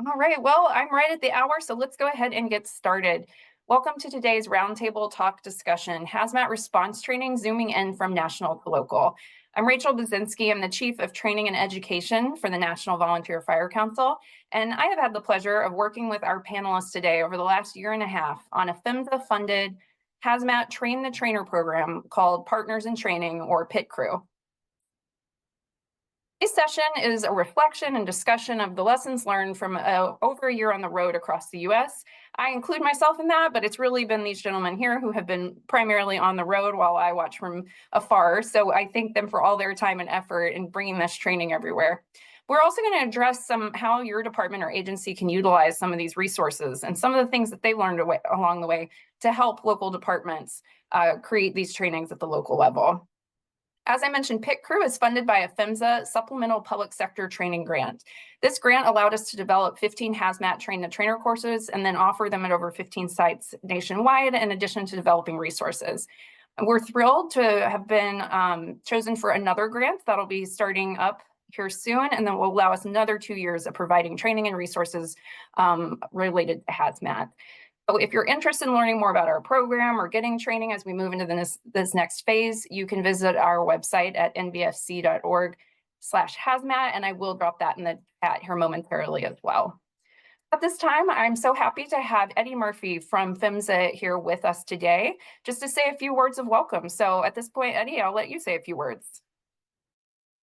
All right, well, I'm right at the hour, so let's go ahead and get started. Welcome to today's Roundtable Talk discussion, Hazmat Response Training, zooming in from national to local. I'm Rachel Buczynski. I'm the Chief of Training and Education for the National Volunteer Fire Council, and I have had the pleasure of working with our panelists today over the last year and a half on a PHMSA-funded Hazmat Train the Trainer program called Partners in Training, or PIT Crew. This session is a reflection and discussion of the lessons learned from over a year on the road across the U.S. I include myself in that, but it's really been these gentlemen here who have been primarily on the road while I watch from afar. So I thank them for all their time and effort in bringing this training everywhere. We're also going to address how your department or agency can utilize some of these resources and some of the things that they learned along the way to help local departments create these trainings at the local level. As I mentioned, PIT Crew is funded by a PHMSA Supplemental Public Sector Training Grant. This grant allowed us to develop 15 hazmat train-the-trainer courses and then offer them at over 15 sites nationwide, in addition to developing resources. And we're thrilled to have been chosen for another grant that'll be starting up here soon, and then will allow us another 2 years of providing training and resources related to hazmat. So if you're interested in learning more about our program or getting training as we move into this next phase, you can visit our website at nvfc.org/hazmat, and I will drop that in the chat here momentarily as well. At this time, I'm so happy to have Eddie Murphy from PHMSA here with us today, just to say a few words of welcome. So at this point, Eddie, I'll let you say a few words.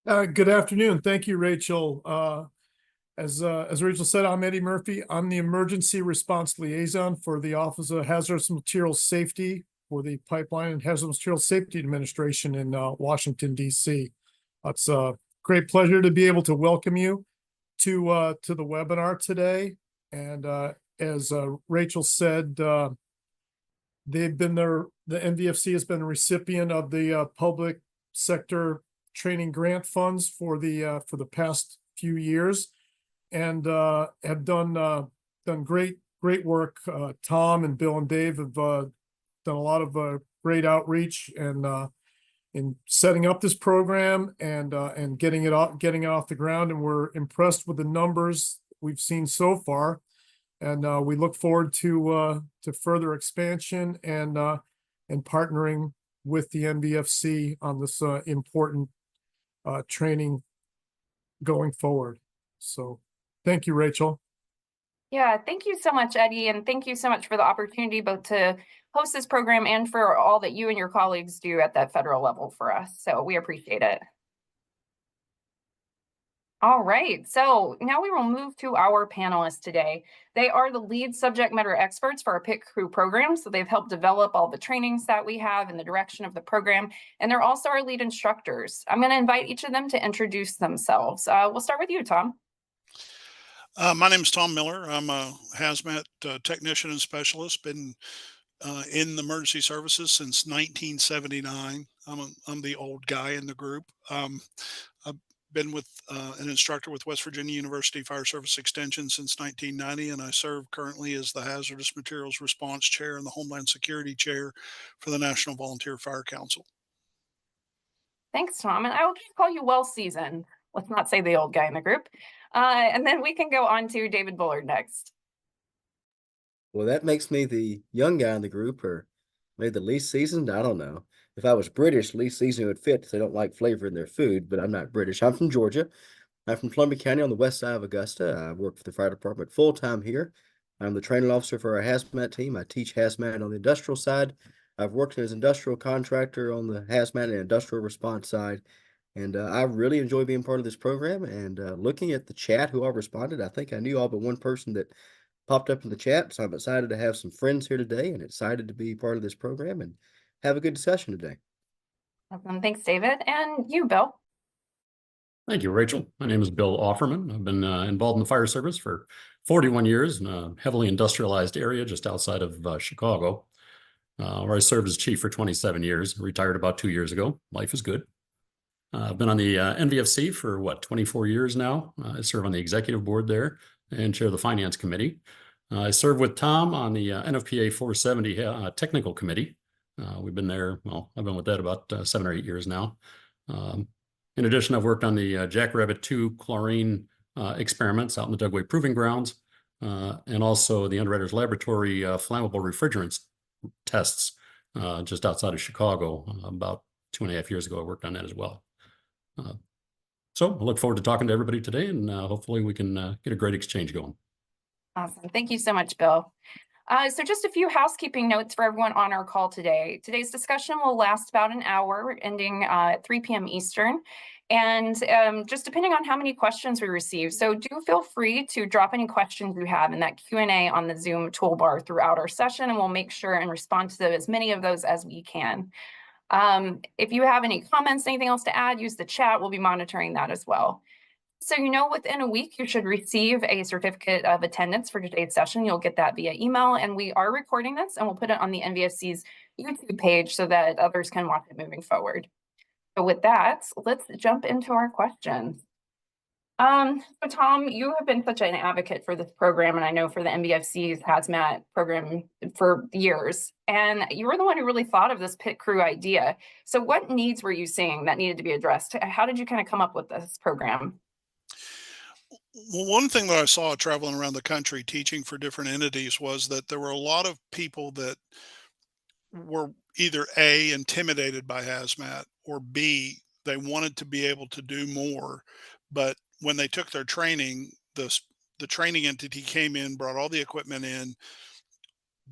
Good afternoon. Thank you, Rachel. As Rachel said, I'm Eddie Murphy. I'm the Emergency Response Liaison for the Office of Hazardous Materials Safety for the Pipeline and Hazardous Materials Safety Administration in Washington, D.C. It's a great pleasure to be able to welcome you to the webinar today. And as Rachel said, the NVFC has been a recipient of the public sector training grant funds for the past few years, and have done great work. Tom and Bill and Dave have done a lot of great outreach and in setting up this program and getting it off the ground. And we're impressed with the numbers we've seen so far, and we look forward to further expansion and partnering with the NVFC on this important training going forward. So thank you, Rachel. Yeah, thank you so much, Eddie, and thank you so much for the opportunity both to host this program and for all that you and your colleagues do at that federal level for us. So we appreciate it. All right, so now we will move to our panelists today. They are the lead subject matter experts for our PIT Crew program, so they've helped develop all the trainings that we have in the direction of the program, and they're also our lead instructors. I'm going to invite each of them to introduce themselves. We'll start with you, Tom. My name is Tom Miller. I'm a hazmat technician and specialist. Been in the emergency services since 1979. I'm the old guy in the group. I've been with an instructor with West Virginia University Fire Service Extension since 1990, and I serve currently as the Hazardous Materials Response Chair and the Homeland Security Chair for the National Volunteer Fire Council. Thanks, Tom. And I will just call you well-seasoned. Let's not say the old guy in the group. And then we can go on to David Bullard next. Well, that makes me the young guy in the group, or maybe the least seasoned. I don't know. If I was British, least seasoned would fit because they don't like flavor in their food, but I'm not British. I'm from Georgia. I'm from Columbia County on the west side of Augusta. I work for the fire department full-time here. I'm the training officer for our hazmat team. I teach hazmat on the industrial side. I've worked as an industrial contractor on the hazmat and industrial response side. And I really enjoy being part of this program. And looking at the chat, who all responded, I think I knew all but one person that popped up in the chat. So I'm excited to have some friends here today and excited to be part of this program and have a good discussion today. Awesome. Thanks, David. And you, Bill. Thank you, Rachel. My name is Bill Offerman. I've been involved in the fire service for 41 years in a heavily industrialized area just outside of Chicago, where I served as chief for 27 years, retired about 2 years ago. Life is good. I've been on the NVFC for 24 years now. I serve on the executive board there and chair the finance committee. I serve with Tom on the NFPA 470 technical committee. We've been there, well, I've been with that about 7 or 8 years now. In addition, I've worked on the Jackrabbit 2 chlorine experiments out in the Dugway Proving Grounds. and also the Underwriters Laboratory flammable refrigerants tests just outside of Chicago. About 2.5 years ago, I worked on that as well. So I look forward to talking to everybody today, and hopefully we can get a great exchange going. Awesome. Thank you so much, Bill. So just a few housekeeping notes for everyone on our call today. Today's discussion will last about an hour, ending at 3 p.m. Eastern. And just depending on how many questions we receive. So do feel free to drop any questions you have in that Q&A on the Zoom toolbar throughout our session, and we'll make sure and respond to as many of those as we can. If you have any comments, anything else to add, use the chat. We'll be monitoring that as well. So, within a week, you should receive a certificate of attendance for today's session. You'll get that via email, and we are recording this, and we'll put it on the NVFC's YouTube page so that others can watch it moving forward. So with that, let's jump into our questions. So Tom, you have been such an advocate for this program, and I know for the NVFC's Hazmat program for years, and you were the one who really thought of this pit crew idea. So what needs were you seeing that needed to be addressed? How did you kind of come up with this program? Well, one thing that I saw traveling around the country teaching for different entities was that there were a lot of people that were either A, intimidated by hazmat, or B, they wanted to be able to do more. But when they took their training, the training entity came in, brought all the equipment in,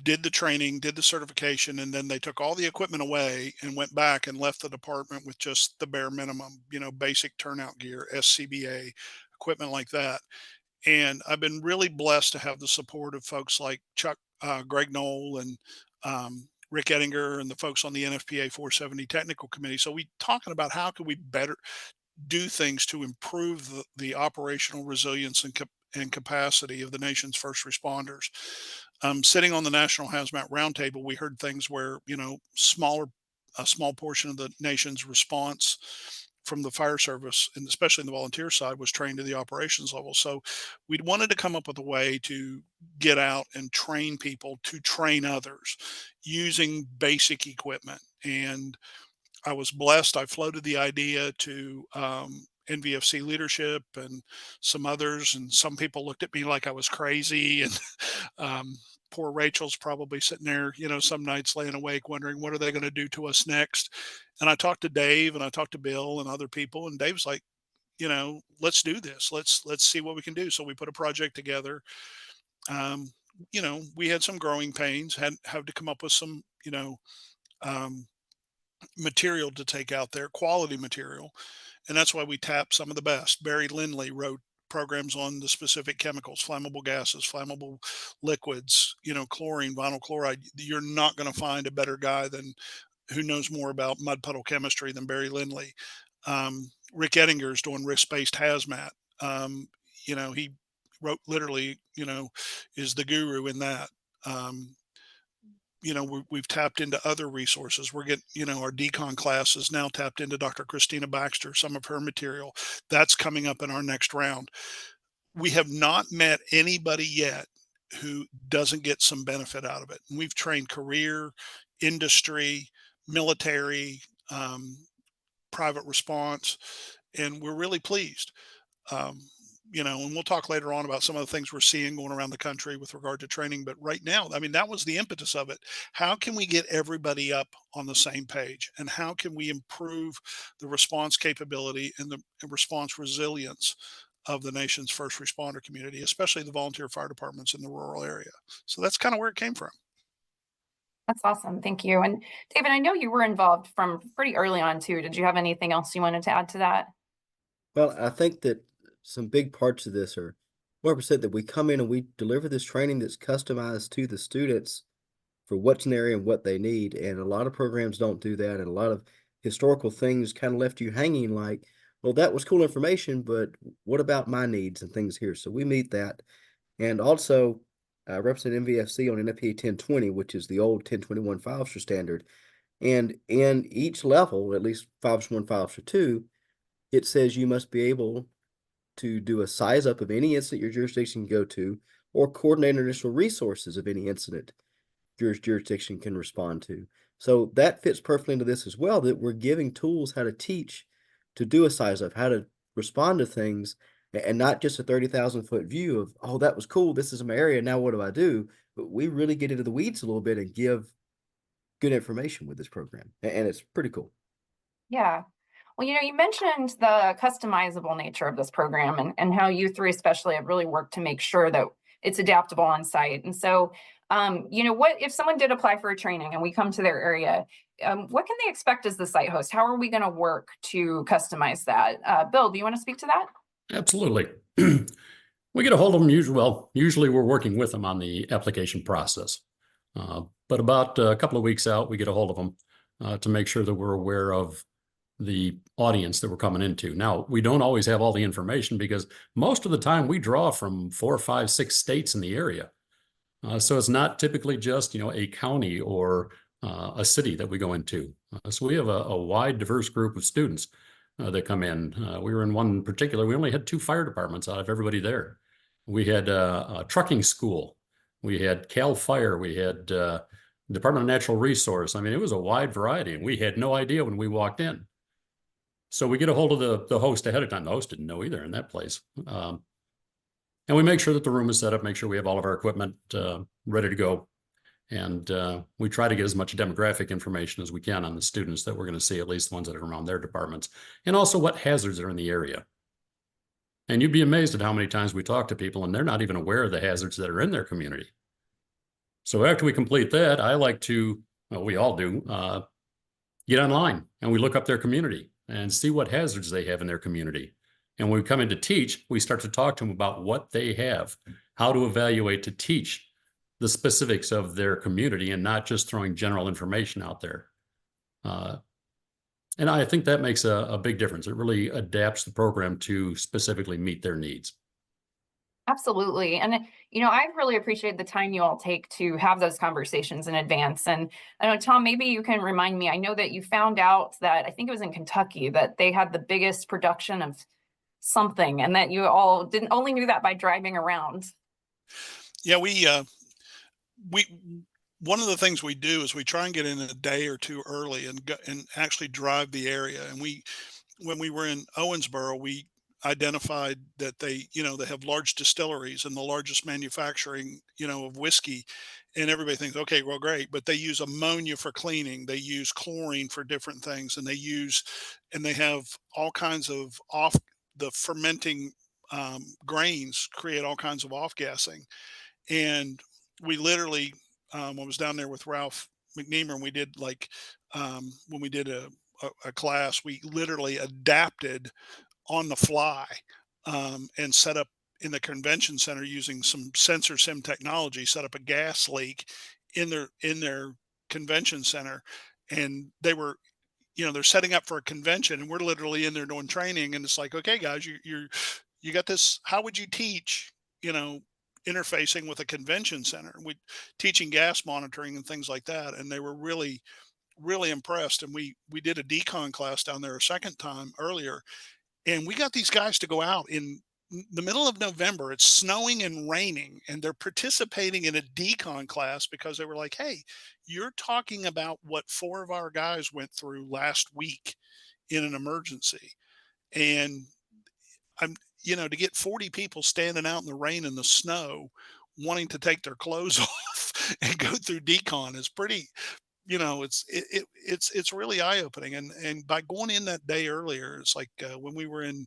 did the training, did the certification, and then they took all the equipment away and went back and left the department with just the bare minimum, basic turnout gear, SCBA, equipment like that. And I've been really blessed to have the support of folks like Greg Knoll and Rick Ettinger and the folks on the NFPA 470 technical committee. So we talking about how can we better do things to improve the operational resilience and capacity of the nation's first responders. Sitting on the National Hazmat Roundtable, we heard things where, a small portion of the nation's response from the fire service, and especially in the volunteer side, was trained to the operations level. So we wanted to come up with a way to get out and train people to train others using basic equipment. And I was blessed. I floated the idea to NVFC leadership and some others, and some people looked at me like I was crazy. And poor Rachel's probably sitting there, some nights laying awake wondering, what are they going to do to us next? And I talked to Dave and I talked to Bill and other people, and Dave's like, let's do this. Let's see what we can do. So we put a project together. We had some growing pains, had to come up with some, material to take out there, quality material. And that's why we tapped some of the best. Barry Lindley wrote programs on the specific chemicals, flammable gases, flammable liquids, chlorine, vinyl chloride. You're not going to find a better guy who knows more about mud puddle chemistry than Barry Lindley. Rick Ettinger is doing risk-based hazmat. He wrote literally, is the guru in that. We've tapped into other resources. We're getting, our decon class is now tapped into Dr. Christina Baxter, some of her material. That's coming up in our next round. We have not met anybody yet who doesn't get some benefit out of it. And we've trained career, industry, military, private response, and we're really pleased. And we'll talk later on about some of the things we're seeing going around the country with regard to training. But right now, that was the impetus of it. How can we get everybody up on the same page? And how can we improve the response capability and the response resilience of the nation's first responder community, especially the volunteer fire departments in the rural area? So that's kind of where it came from. That's awesome. Thank you. And David, I know you were involved from pretty early on too. Did you have anything else you wanted to add to that? Well, I think that some big parts of this are 100% that we come in and we deliver this training that's customized to the students for what's in the area and what they need. And a lot of programs don't do that. And a lot of historical things kind of left you hanging like, well, that was cool information, but what about my needs and things here? So we meet that. And also I represent NVFC on NFPA 1020, which is the old 1021 file officer standard. And in each level, at least file officer 1, file officer 2, it says you must be able to do a size up of any incident your jurisdiction can go to, or coordinate initial resources of any incident your jurisdiction can respond to. So that fits perfectly into this as well, that we're giving tools how to teach, to do a size up, how to respond to things and not just a 30,000-foot view of, oh, that was cool. This is my area. Now what do I do? But we really get into the weeds a little bit and give good information with this program. And it's pretty cool. Yeah. Well, you mentioned the customizable nature of this program and how you three especially have really worked to make sure that it's adaptable on site. And so, what if someone did apply for a training and we come to their area, what can they expect as the site host? How are we going to work to customize that? Bill, do you want to speak to that? Absolutely. We get a hold of them usually we're working with them on the application process. But about a couple of weeks out, we get a hold of them to make sure that we're aware of the audience that we're coming into. Now, we don't always have all the information because most of the time we draw from 4, 5, 6 states in the area. So it's not typically just, a county or a city that we go into. So we have a wide, diverse group of students that come in. We were in one in particular, we only had 2 fire departments out of everybody there. We had a trucking school. We had Cal Fire. We had Department of Natural Resource. I mean, it was a wide variety, and we had no idea when we walked in. So we get a hold of the host ahead of time. The host didn't know either in that place. And we make sure that the room is set up, make sure we have all of our equipment ready to go. And we try to get as much demographic information as we can on the students that we're going to see, at least the ones that are around their departments, and also what hazards are in the area. And you'd be amazed at how many times we talk to people and they're not even aware of the hazards that are in their community. So after we complete that, I like to, well, we all do, get online and we look up their community and see what hazards they have in their community. And when we come in to teach, we start to talk to them about what they have, how to evaluate to teach the specifics of their community and not just throwing general information out there. And I think that makes a big difference. It really adapts the program to specifically meet their needs. Absolutely. And, I really appreciate the time you all take to have those conversations in advance. And I know, Tom, maybe you can remind me, I know that you found out that, I think it was in Kentucky, that they had the biggest production of something and that you all only knew that by driving around. Yeah, we one of the things we do is we try and get in a day or two early and go and actually drive the area. And when we were in Owensboro, we identified that they have large distilleries and the largest manufacturing, of whiskey. And everybody thinks, okay, well, great, but they use ammonia for cleaning. They use chlorine for different things. And they have all kinds of the fermenting grains create all kinds of off-gassing. And we literally, I was down there with Ralph McNeamer, and we did when we did a class, we literally adapted on the fly and set up in the convention center using some sensor sim technology, set up a gas leak in their convention center. And they were, they're setting up for a convention and we're literally in there doing training. And it's like, okay, guys, you got this. How would you teach, interfacing with a convention center? We teaching gas monitoring and things like that. And they were really, really impressed. And we did a decon class down there a second time earlier. And we got these guys to go out in the middle of November. It's snowing and raining, and they're participating in a decon class because they were like, hey, you're talking about what 4 of our guys went through last week in an emergency. And to get 40 people standing out in the rain and the snow wanting to take their clothes off and go through decon is pretty, it's really eye-opening. And by going in that day earlier, it's like when we were in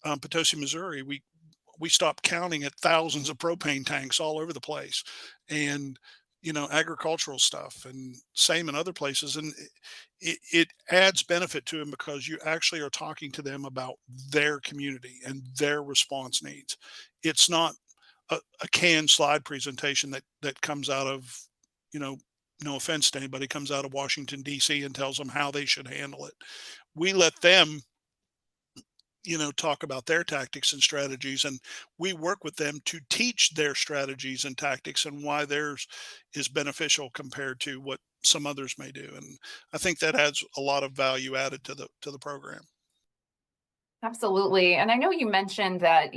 Potosi, Missouri, we stopped counting at thousands of propane tanks all over the place, and agricultural stuff, and same in other places. And it adds benefit to them because you actually are talking to them about their community and their response needs. It's not a canned slide presentation that comes out of, no offense to anybody, comes out of Washington, D.C. and tells them how they should handle it. We let them, talk about their tactics and strategies, and we work with them to teach their strategies and tactics and why theirs is beneficial compared to what some others may do. And I think that adds a lot of value added to the program. Absolutely. And I know you mentioned that,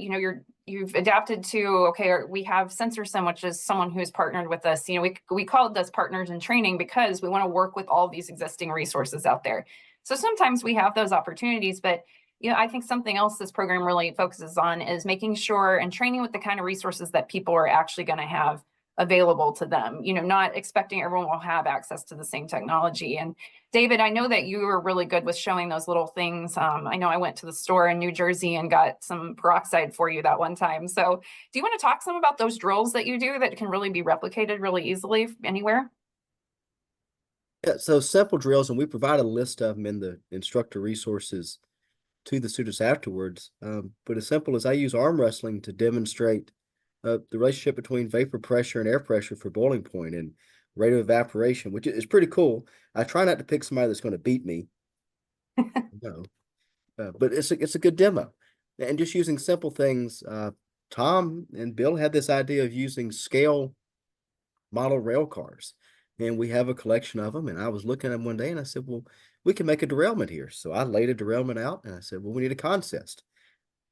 you've adapted to, okay, we have SensorSim, which is someone who's partnered with us. We called us partners in training because we want to work with all these existing resources out there. So sometimes we have those opportunities, but Yeah, I think something else this program really focuses on is making sure and training with the kind of resources that people are actually going to have available to them, not expecting everyone will have access to the same technology. And David, I know that you were really good with showing those little things. I know I went to the store in New Jersey and got some peroxide for you that one time. So do you want to talk some about those drills that you do that can really be replicated really easily anywhere? Yeah, so simple drills, and we provide a list of them in the instructor resources to the students afterwards. But as simple as I use arm wrestling to demonstrate the relationship between vapor pressure and air pressure for boiling point and rate of evaporation, which is pretty cool. I try not to pick somebody that's going to beat me. No, but it's a good demo, and just using simple things. Tom and Bill had this idea of using scale model rail cars, and we have a collection of them. And I was looking at them one day, and I said, "Well, we can make a derailment here." So I laid a derailment out, and I said, "Well, we need a consist."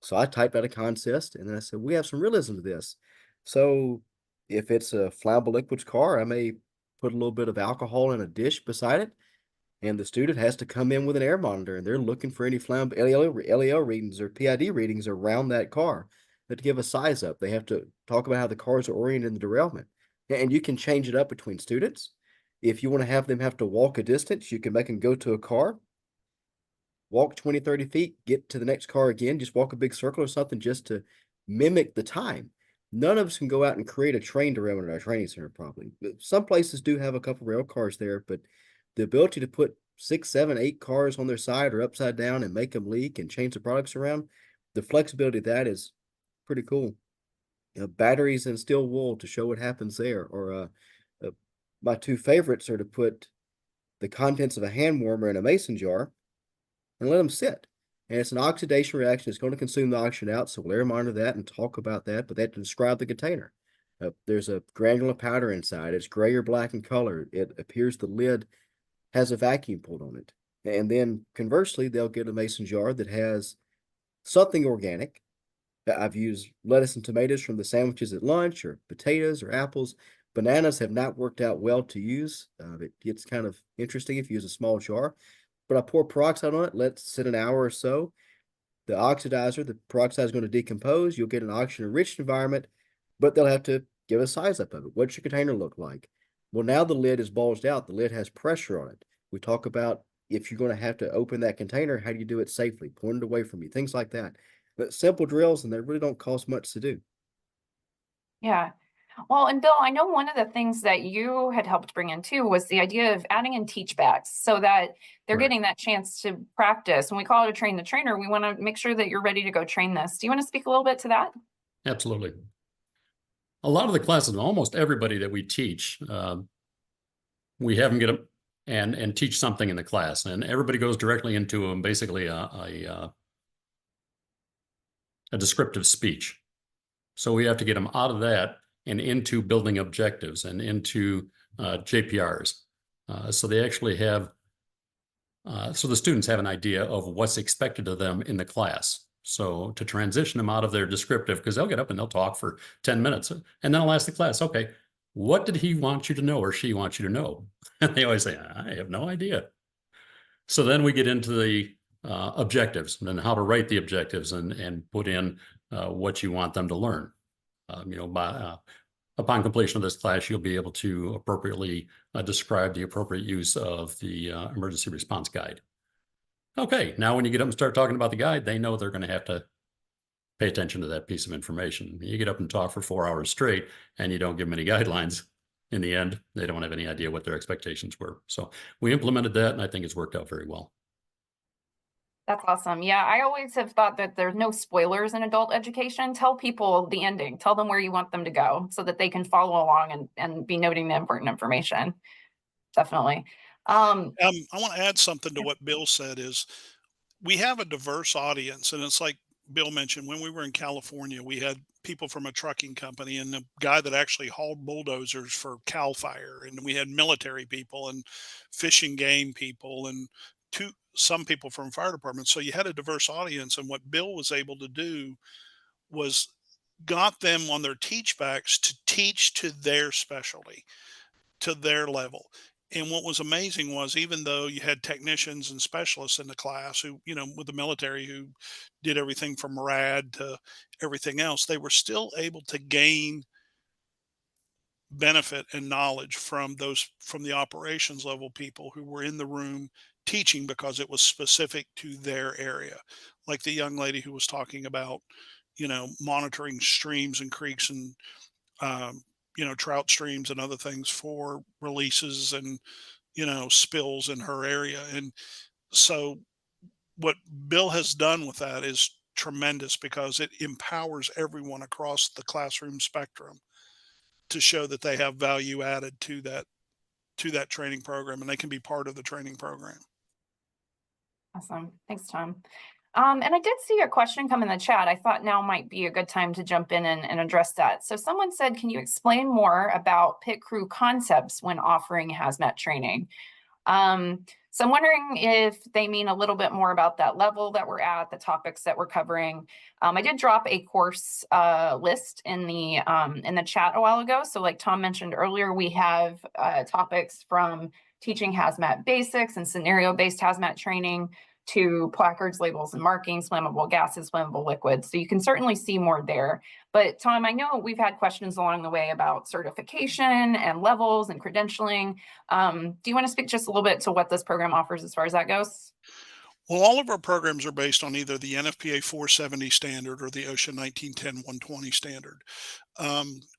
So I typed out a consist, and then I said, "We have some realism to this." So if it's a flammable liquids car, I may put a little bit of alcohol in a dish beside it, and the student has to come in with an air monitor, and they're looking for any flammable LEO readings or PID readings around that car to give a size up. They have to talk about how the cars are oriented in the derailment. And you can change it up between students. If you want to have them have to walk a distance, you can make them go to a car, walk 20, 30 feet, get to the next car again, just walk a big circle or something just to mimic the time. None of us can go out and create a train derailment at our training center, probably. Some places do have a couple rail cars there, but the ability to put 6, 7, 8 cars on their side or upside down and make them leak and change the products around, the flexibility of that is pretty cool. Batteries and steel wool to show what happens there. Or my two favorites are to put the contents of a hand warmer in a mason jar and let them sit. And it's an oxidation reaction. It's going to consume the oxygen out. So we'll air monitor that and talk about that, but they have to describe the container. There's a granular powder inside. It's gray or black in color. It appears the lid has a vacuum pulled on it. And then conversely, they'll get a mason jar that has something organic. I've used lettuce and tomatoes from the sandwiches at lunch, or potatoes or apples. Bananas have not worked out well to use. It gets kind of interesting if you use a small jar. But I pour peroxide on it, let it sit an hour or so. The oxidizer, the peroxide is going to decompose. You'll get an oxygen-rich environment, but they'll have to give a size up of it. What's your container look like? Well, now the lid is bulged out. The lid has pressure on it. We talk about if you're going to have to open that container, how do you do it safely? Point it away from you, things like that. But simple drills, and they really don't cost much to do. Yeah. Well, and Bill, I know one of the things that you had helped bring in too was the idea of adding in teach backs so that they're Right. getting that chance to practice. When we call it a train the trainer, we want to make sure that you're ready to go train this. Do you want to speak a little bit to that? Absolutely. A lot of the classes, almost everybody that we teach, we have them get up and teach something in the class, and everybody goes directly into basically a descriptive speech. So we have to get them out of that and into building objectives and into JPRs. So they actually have, so the students have an idea of what's expected of them in the class. So to transition them out of their descriptive, because they'll get up and they'll talk for 10 minutes, and then I'll ask the class, okay, what did he want you to know or she wants you to know? And they always say, I have no idea. So then we get into the objectives and how to write the objectives and put in what you want them to learn. Upon completion of this class, you'll be able to appropriately describe the appropriate use of the emergency response guide. Okay, now when you get up and start talking about the guide, they know they're going to have to pay attention to that piece of information. You get up and talk for 4 hours straight and you don't give them any guidelines. In the end, they don't have any idea what their expectations were. So we implemented that, and I think it's worked out very well. That's awesome. Yeah, I always have thought that there's no spoilers in adult education. Tell people the ending. Tell them where you want them to go so that they can follow along and be noting the important information. Definitely. I want to add something to what Bill said is we have a diverse audience, and it's like Bill mentioned, when we were in California, we had people from a trucking company and the guy that actually hauled bulldozers for Cal Fire, and we had military people and fish and game people and some people from fire departments. So you had a diverse audience, and what Bill was able to do was got them on their teach backs to teach to their specialty, to their level. And what was amazing was, even though you had technicians and specialists in the class who, with the military, who did everything from RAD to everything else, they were still able to gain benefit and knowledge from the operations level people who were in the room teaching, because it was specific to their area. Like the young lady who was talking about, monitoring streams and creeks and, trout streams and other things for releases and, spills in her area. And so what Bill has done with that is tremendous, because it empowers everyone across the classroom spectrum to show that they have value added to that training program, and they can be part of the training program. Awesome. Thanks, Tom. And I did see a question come in the chat. I thought now might be a good time to jump in and address that. So someone said, can you explain more about pit crew concepts when offering hazmat training? So I'm wondering if they mean a little bit more about that level that we're at, the topics that we're covering. I did drop a course list in the chat a while ago. So like Tom mentioned earlier, we have topics from teaching hazmat basics and scenario-based hazmat training to placards, labels, and markings, flammable gases, flammable liquids. So you can certainly see more there. But Tom, I know we've had questions along the way about certification and levels and credentialing. Do you want to speak just a little bit to what this program offers as far as that goes? Well, all of our programs are based on either the NFPA 470 standard or the OSHA 1910-120 standard.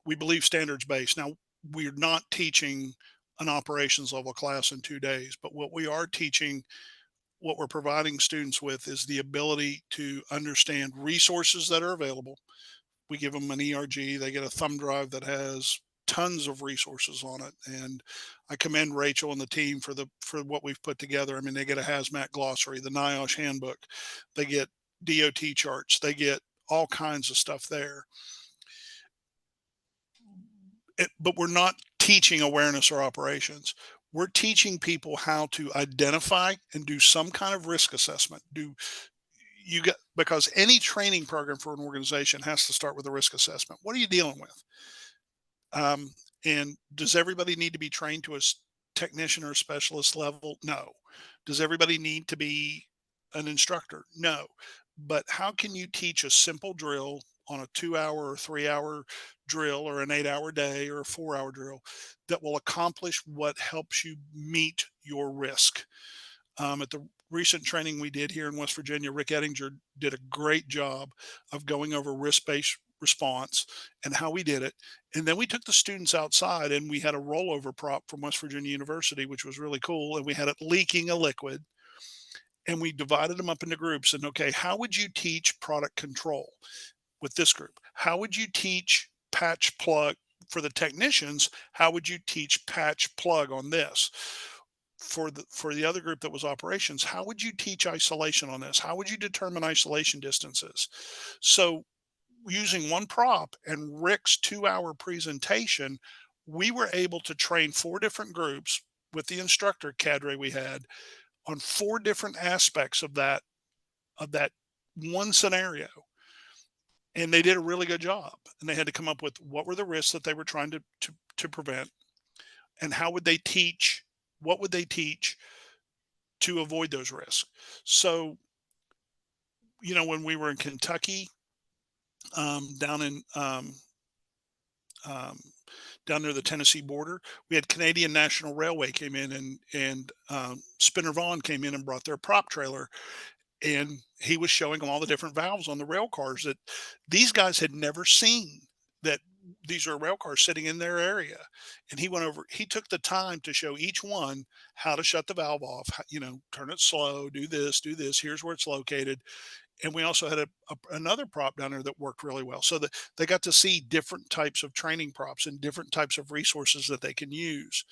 We believe standards based. Now, we're not teaching an operations level class in 2 days, but what we're providing students with is the ability to understand resources that are available. We give them an ERG, they get a thumb drive that has tons of resources on it. And I commend Rachel and the team for what we've put together. I mean, they get a hazmat glossary, the NIOSH handbook, they get DOT charts, they get all kinds of stuff there. But we're not teaching awareness or operations. We're teaching people how to identify and do some kind of risk assessment. Because any training program for an organization has to start with a risk assessment. What are you dealing with? And does everybody need to be trained to a technician or specialist level? No. Does everybody need to be an instructor? No. But how can you teach a simple drill on a 2-hour or 3-hour drill, or an 8-hour day, or a 4-hour drill, that will accomplish what helps you meet your risk? At the recent training we did here in West Virginia, Rick Ettinger did a great job of going over risk-based response and how we did it. And then we took the students outside and we had a rollover prop from West Virginia University, which was really cool. And we had it leaking a liquid, and we divided them up into groups. And okay, how would you teach product control with this group? How would you teach patch plug for the technicians? How would you teach patch plug on this? For the other group that was operations, how would you teach isolation on this? How would you determine isolation distances? So using one prop and Rick's 2-hour presentation, we were able to train 4 different groups with the instructor cadre we had on 4 different aspects of that one scenario. And they did a really good job. And they had to come up with what were the risks that they were trying to prevent, and how would they teach, what would they teach to avoid those risks. So, when we were in Kentucky, down near the Tennessee border, we had Canadian National Railway came in, and Spinner Vaughn came in and brought their prop trailer, and he was showing them all the different valves on the rail cars that these guys had never seen, that these are rail cars sitting in their area. And he took the time to show each one how to shut the valve off, turn it slow, do this, here's where it's located. And we also had another prop down there that worked really well. So they got to see different types of training props and different types of resources that they can use.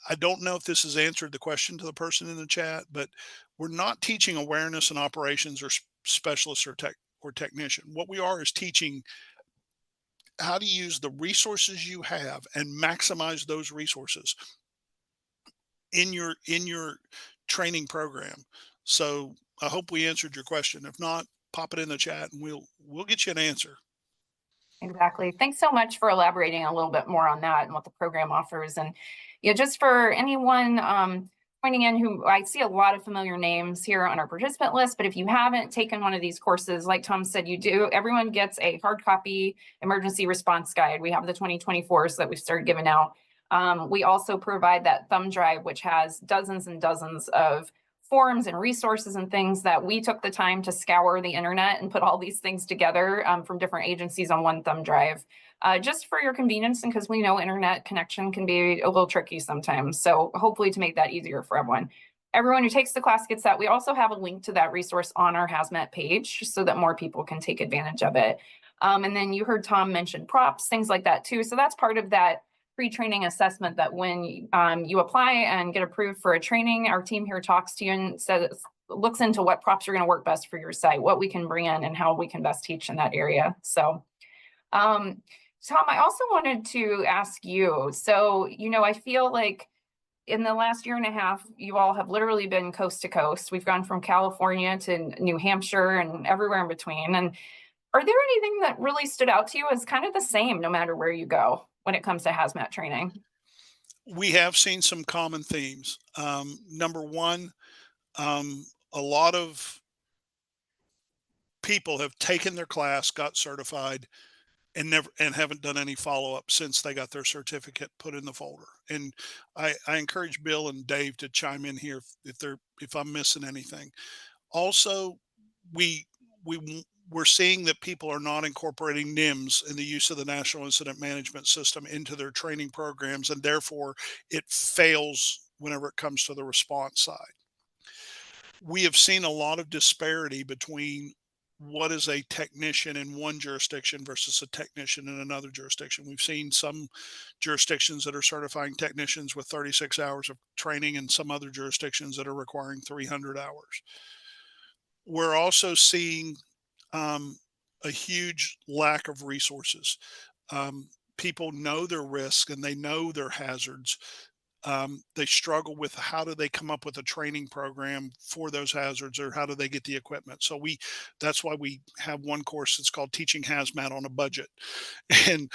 I don't know if this has answered the question to the person in the chat, but we're not teaching awareness and operations or specialists or technician. What we are is teaching how to use the resources you have and maximize those resources in your training program. So I hope we answered your question. If not, pop it in the chat and we'll get you an answer. Exactly. Thanks so much for elaborating a little bit more on that and what the program offers. And, Yeah, just for anyone pointing in who, I see a lot of familiar names here on our participant list, but if you haven't taken one of these courses, like Tom said, you do, everyone gets a hard copy emergency response guide. We have the 2024s that we started giving out. We also provide that thumb drive, which has dozens and dozens of forums and resources and things that we took the time to scour the internet and put all these things together from different agencies on one thumb drive. Just for your convenience, and because we know internet connection can be a little tricky sometimes. So hopefully to make that easier for everyone. Everyone who takes the class gets that. We also have a link to that resource on our Hazmat page so that more people can take advantage of it. And then you heard Tom mention props, things like that too. So that's part of that pre-training assessment that when you apply and get approved for a training, our team here talks to you and says, looks into what props are going to work best for your site, what we can bring in and how we can best teach in that area. So Tom, I also wanted to ask you, so, I feel like in the last year and a half, you all have literally been coast to coast. We've gone from California to New Hampshire and everywhere in between. And are there anything that really stood out to you as kind of the same no matter where you go when it comes to hazmat training? We have seen some common themes. Number one, a lot of people have taken their class, got certified, and haven't done any follow-up since they got their certificate put in the folder. And I encourage Bill and Dave to chime in here if I'm missing anything. Also, we're seeing that people are not incorporating NIMS in the use of the National Incident Management System into their training programs, and therefore it fails whenever it comes to the response side. We have seen a lot of disparity between what is a technician in one jurisdiction versus a technician in another jurisdiction. We've seen some jurisdictions that are certifying technicians with 36 hours of training and some other jurisdictions that are requiring 300 hours. We're also seeing a huge lack of resources. People know their risk and they know their hazards. They struggle with how do they come up with a training program for those hazards, or how do they get the equipment. So that's why we have one course that's called Teaching Hazmat on a Budget. And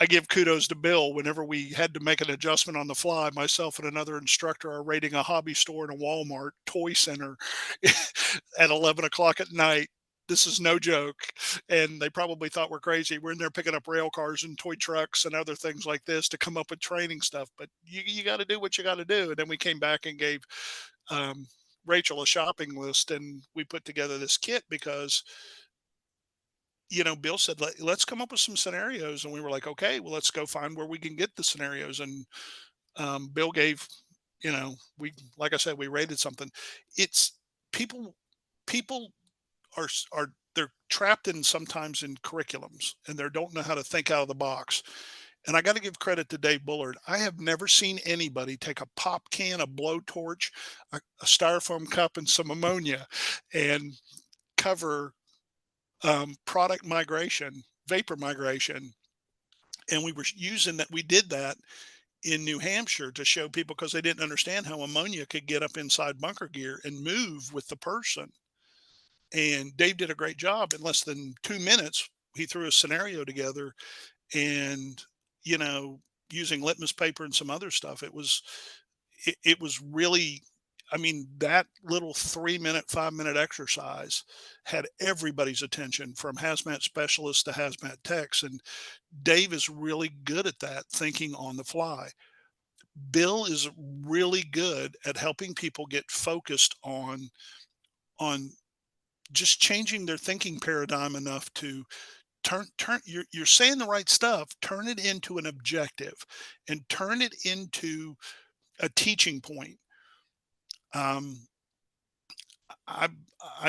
I give kudos to Bill. Whenever we had to make an adjustment on the fly, myself and another instructor are raiding a hobby store and a Walmart toy center at 11 o'clock at night. This is no joke. And they probably thought we're crazy. We're in there picking up rail cars and toy trucks and other things like this to come up with training stuff. But you got to do what you got to do. And then we came back and gave Rachel a shopping list, and we put together this kit because, Bill said, let's come up with some scenarios. And we were like, okay, well, let's go find where we can get the scenarios. And Bill gave, like I said, we rated something. It's people are they're trapped in sometimes in curriculums, and they don't know how to think out of the box. And I got to give credit to Dave Bullard. I have never seen anybody take a pop can, a blowtorch, a styrofoam cup, and some ammonia and cover product migration, vapor migration. And we did that in New Hampshire to show people, because they didn't understand how ammonia could get up inside bunker gear and move with the person. And Dave did a great job. In less than 2 minutes, he threw a scenario together, and, using litmus paper and some other stuff, it was really, that little 3-minute, 5-minute exercise had everybody's attention, from hazmat specialists to hazmat techs. And Dave is really good at that, thinking on the fly. Bill is really good at helping people get focused on just changing their thinking paradigm enough to turn you're saying the right stuff, turn it into an objective and turn it into a teaching point. I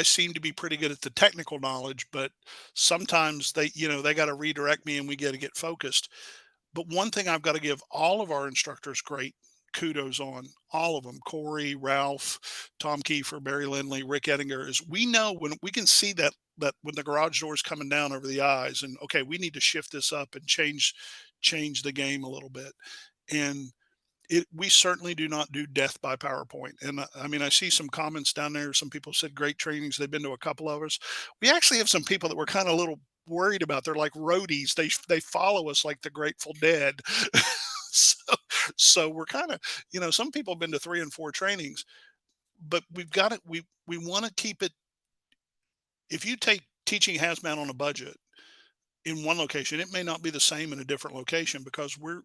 seem to be pretty good at the technical knowledge, but sometimes they got to redirect me and we got to get focused. But one thing I've got to give all of our instructors great kudos on, all of them, Corey, Ralph, Tom Kiefer, Barry Lindley, Rick Ettinger, is we know when we can see that when the garage door is coming down over the eyes, and okay, we need to shift this up and change the game a little bit. And we certainly do not do death by PowerPoint. And I see some comments down there. Some people said great trainings. They've been to a couple of us. We actually have some people that we're kind of a little worried about. They're like roadies. They follow us like the Grateful Dead. So So we're kind of, some people have been to 3 and 4 trainings, but we've got it. We want to keep it. If you take teaching hazmat on a budget in one location, it may not be the same in a different location, because we're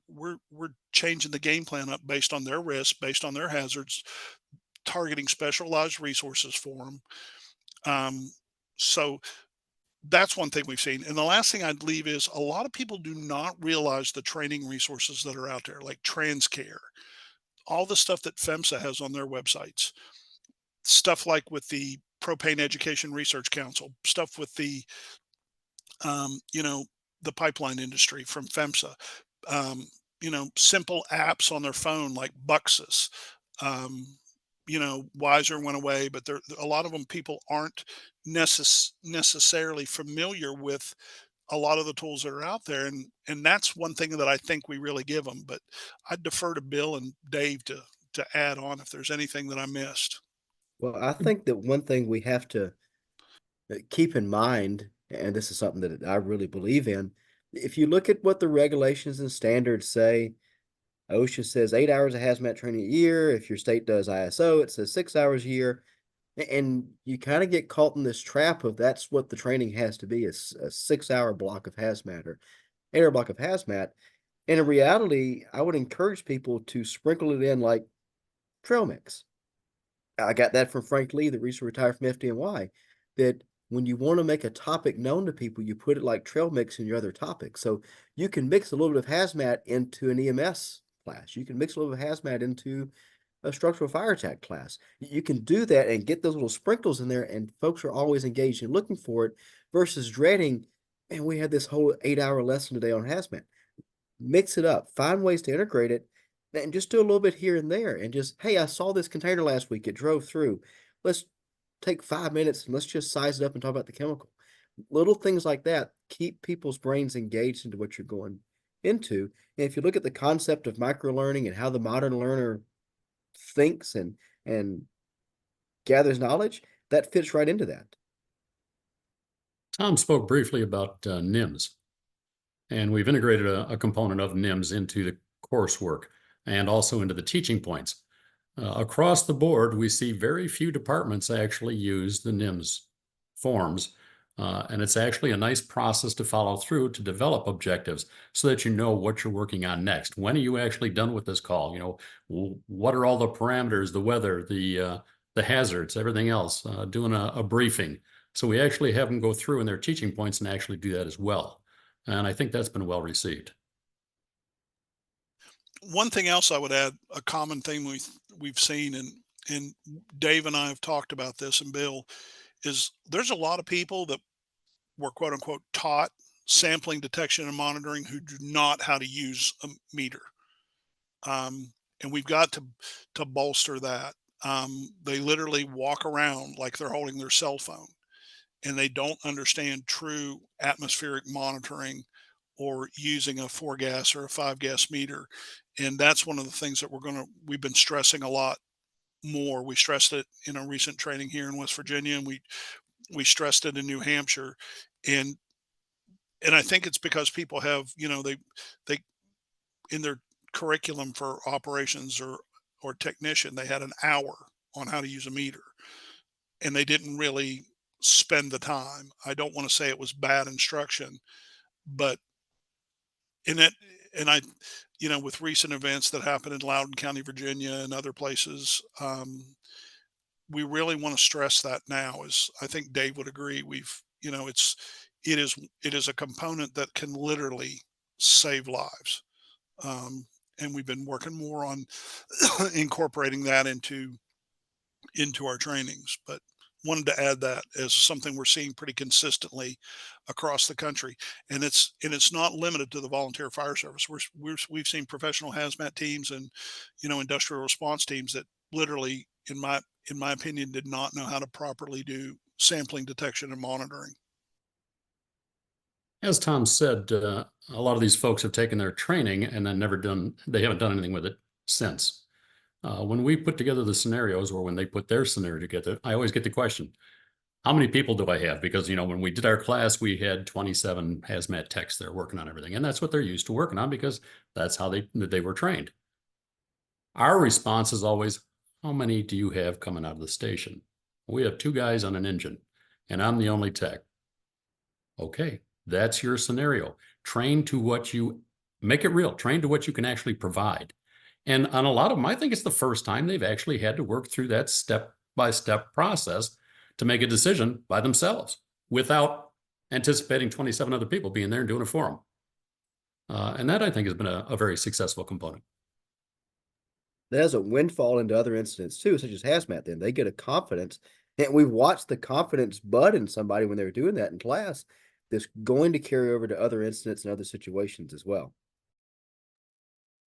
changing the game plan up based on their risk, based on their hazards, targeting specialized resources for them. So that's one thing we've seen. And the last thing I'd leave is, a lot of people do not realize the training resources that are out there, like TransCare, all the stuff that FEMSA has on their websites, stuff like with the Propane Education Research Council, stuff with the, the pipeline industry from FEMSA, simple apps on their phone like Buxus. Wiser went away, but there, a lot of them, people aren't necessarily familiar with a lot of the tools that are out there. And that's one thing that I think we really give them, but I'd defer to Bill and Dave to add on if there's anything that I missed. Well, I think that one thing we have to keep in mind, and this is something that I really believe in, if you look at what the regulations and standards say, OSHA says 8 hours of hazmat training a year. If your state does ISO, it says 6 hours a year. And you kind of get caught in this trap of that's what the training has to be, is a 6-hour block of hazmat or 8-hour block of hazmat. And in reality, I would encourage people to sprinkle it in like trail mix. I got that from Frank Lee, the recently retired from FDNY, that when you want to make a topic known to people, you put it like trail mix in your other topics. So you can mix a little bit of hazmat into an EMS class. You can mix a little bit of hazmat into a structural fire attack class. You can do that and get those little sprinkles in there, and folks are always engaged and looking for it, versus dreading, and we had this whole 8-hour lesson today on hazmat. Mix it up, find ways to integrate it, and just do a little bit here and there, and just, hey, I saw this container last week, it drove through. Let's take 5 minutes and let's just size it up and talk about the chemical. Little things like that keep people's brains engaged into what you're going into. And if you look at the concept of microlearning and how the modern learner thinks and gathers knowledge, that fits right into that. Tom spoke briefly about NIMS, and we've integrated a component of NIMS into the coursework and also into the teaching points. Across the board, we see very few departments actually use the NIMS forms, and it's actually a nice process to follow through to develop objectives so that you know what you're working on next. When are you actually done with this call? What are all the parameters, the weather, the hazards, everything else, doing a briefing. So we actually have them go through in their teaching points and actually do that as well. And I think that's been well received. One thing else I would add, a common thing we've seen, and Dave and I have talked about this, and Bill, is there's a lot of people that were quote unquote taught sampling detection and monitoring who do not how to use a meter. And we've got to bolster that. They literally walk around like they're holding their cell phone, and they don't understand true atmospheric monitoring or using a 4-gas or a 5-gas meter. And that's one of the things that we've been stressing a lot more. We stressed it in a recent training here in West Virginia, and we stressed it in New Hampshire. And I think it's because people have, they in their curriculum for operations or technician, they had an hour on how to use a meter, and they didn't really spend the time. I don't want to say it was bad instruction, but with recent events that happened in Loudoun County, Virginia, and other places, we really want to stress that now. Is I think Dave would agree. It is a component that can literally save lives, and we've been working more on incorporating that into our trainings. But wanted to add that as something we're seeing pretty consistently across the country, and it's not limited to the volunteer fire service. We've seen professional hazmat teams and industrial response teams that literally, in my opinion, did not know how to properly do sampling detection and monitoring. As Tom said, a lot of these folks have taken their training and then they haven't done anything with it since. When we put together the scenarios, or when they put their scenario together, I always get the question, how many people do I have? Because, when we did our class, we had 27 hazmat techs there working on everything. And that's what they're used to working on, because that's how they were trained. Our response is always, how many do you have coming out of the station? We have 2 guys on an engine, and I'm the only tech. Okay, that's your scenario. Train to what you make it real. Train to what you can actually provide. And on a lot of them, I think it's the first time they've actually had to work through that step-by-step process to make a decision by themselves without anticipating 27 other people being there and doing it for them. And that, I think, has been a very successful component. There's a windfall into other incidents too, such as hazmat. Then they get a confidence, and we've watched the confidence bud in somebody when they were doing that in class. That's going to carry over to other incidents and other situations as well.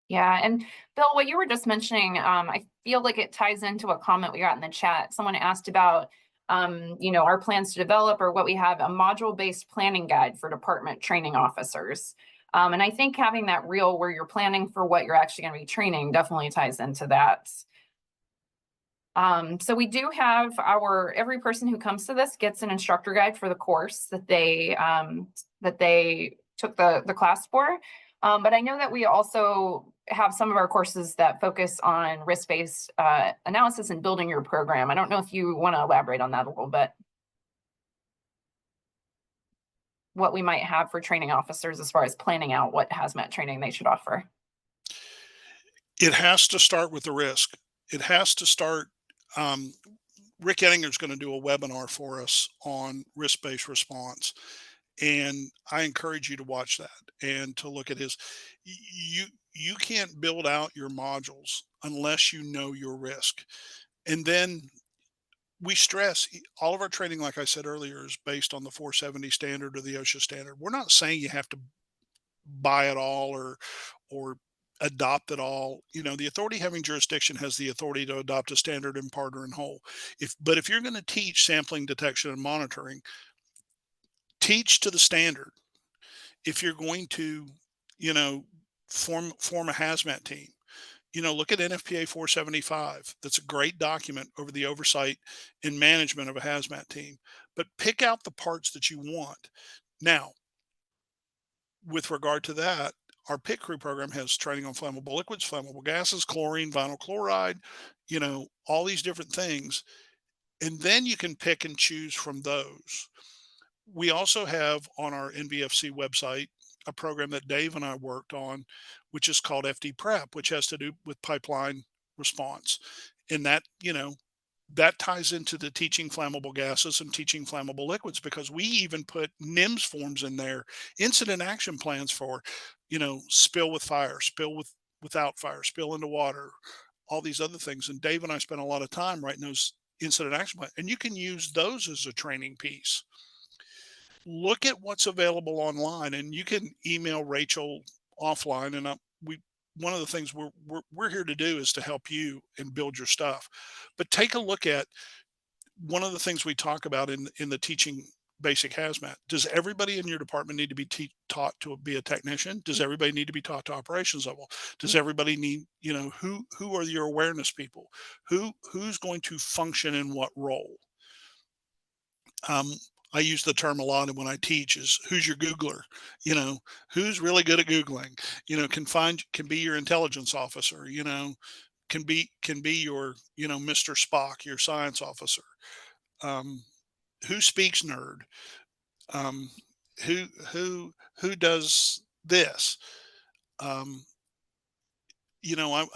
Yeah, and Bill, what you were just mentioning, I feel like it ties into a comment we got in the chat. Someone asked about, our plans to develop, or what we have, a module-based planning guide for department training officers. And I think having that reel where you're planning for what you're actually going to be training definitely ties into that. So we do have every person who comes to this gets an instructor guide for the course that they took the class for. But I know that we also have some of our courses that focus on risk-based analysis and building your program. I don't know if you want to elaborate on that a little bit. What we might have for training officers as far as planning out what hazmat training they should offer. It has to start with the risk. It has to start. Rick Ettinger's going to do a webinar for us on risk-based response. And I encourage you to watch that and to look at his. You can't build out your modules unless you know your risk. And then we stress all of our training, like I said earlier, is based on the 470 standard or the OSHA standard. We're not saying you have to buy it all or adopt it all. The authority having jurisdiction has the authority to adopt a standard in part or in whole. But if you're going to teach sampling, detection, and monitoring, teach to the standard. If you're going to, form a hazmat team, look at NFPA 475. That's a great document over the oversight and management of a hazmat team. But pick out the parts that you want. Now, with regard to that, our pit crew program has training on flammable liquids, flammable gases, chlorine, vinyl chloride, all these different things. And then you can pick and choose from those. We also have on our NVFC website a program that Dave and I worked on, which is called FD Prep, which has to do with pipeline response. And that, that ties into the teaching flammable gases and teaching flammable liquids, because we even put NIMS forms in there, incident action plans for, spill with fire, without fire, spill into water, all these other things. And Dave and I spent a lot of time writing those incident action plans, and you can use those as a training piece. Look at what's available online, and you can email Rachel offline. And one of the things we're here to do is to help you and build your stuff. But take a look at one of the things we talk about in the teaching basic hazmat. Does everybody in your department need to be taught to be a technician? Does everybody need to be taught to operations level? Does everybody need, who are your awareness people? Who's going to function in what role? I use the term a lot when I teach is who's your Googler, who's really good at Googling, can be your intelligence officer, can be your, Mr. Spock, your science officer, who speaks nerd, who does this. I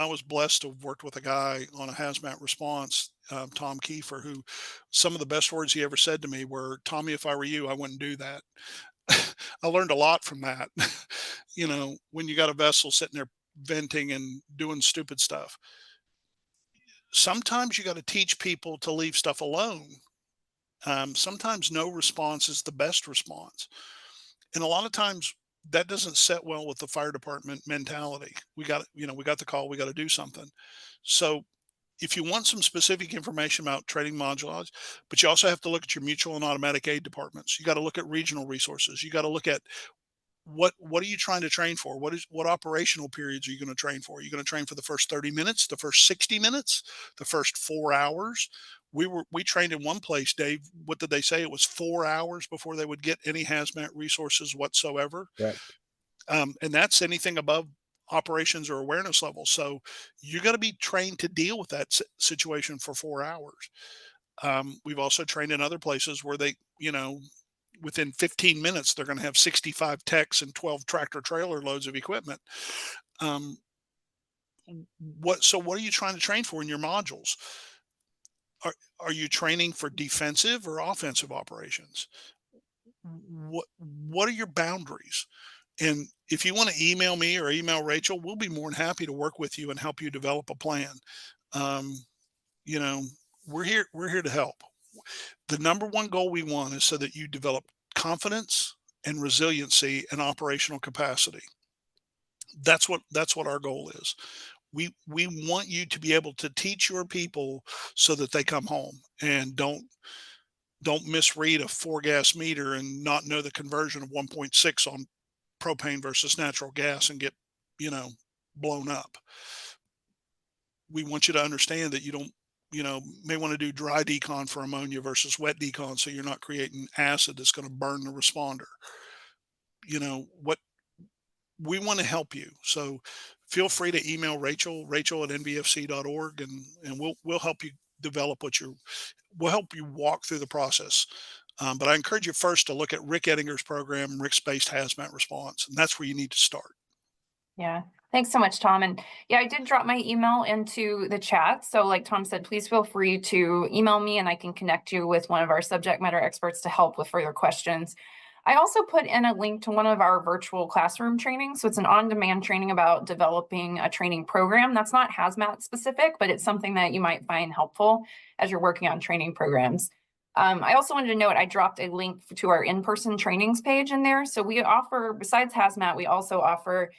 was blessed to have worked with a guy on a hazmat response, Tom Kiefer, who some of the best words he ever said to me were, "Tommy, if I were you, I wouldn't do that." I learned a lot from that. When you got a vessel sitting there venting and doing stupid stuff, sometimes you got to teach people to leave stuff alone. Sometimes no response is the best response. And a lot of times that doesn't set well with the fire department mentality. We got the call, we got to do something. So if you want some specific information about training modules, but you also have to look at your mutual and automatic aid departments. You got to look at regional resources. You got to look at what are you trying to train for? What operational periods are you going to train for? Are you going to train for the first 30 minutes, the first 60 minutes, the first 4 hours? We trained in one place, Dave. What did they say? It was 4 hours before they would get any hazmat resources whatsoever. Right. And that's anything above operations or awareness level. So you're going to be trained to deal with that situation for 4 hours. We've also trained in other places where they, within 15 minutes, they're going to have 65 techs and 12 tractor trailer loads of equipment. So what are you trying to train for in your modules? Are you training for defensive or offensive operations? What are your boundaries? And if you want to email me or email Rachel, we'll be more than happy to work with you and help you develop a plan. You know, we're here to help. The number one goal we want is so that you develop confidence and resiliency and operational capacity. That's what our goal is. We want you to be able to teach your people so that they come home and don't misread a 4-gas meter and not know the conversion of 1.6 on propane versus natural gas and get, blown up. We want you to understand that you don't, may want to do dry decon for ammonia versus wet decon, so you're not creating acid that's going to burn the responder. What we want to help you. So feel free to email Rachel at nvfc.org, and we'll help you develop we'll help you walk through the process. But I encourage you first to look at Rick Ettinger's program, Risk-Based Hazmat Response, and that's where you need to start. Yeah. Thanks so much, Tom. And yeah, I did drop my email into the chat. So like Tom said, please feel free to email me and I can connect you with one of our subject matter experts to help with further questions. I also put in a link to one of our virtual classroom trainings. So it's an on-demand training about developing a training program. That's not hazmat specific, but it's something that you might find helpful as you're working on training programs. I also wanted to note, I dropped a link to our in-person trainings page in there. So we offer, besides hazmat, we also offer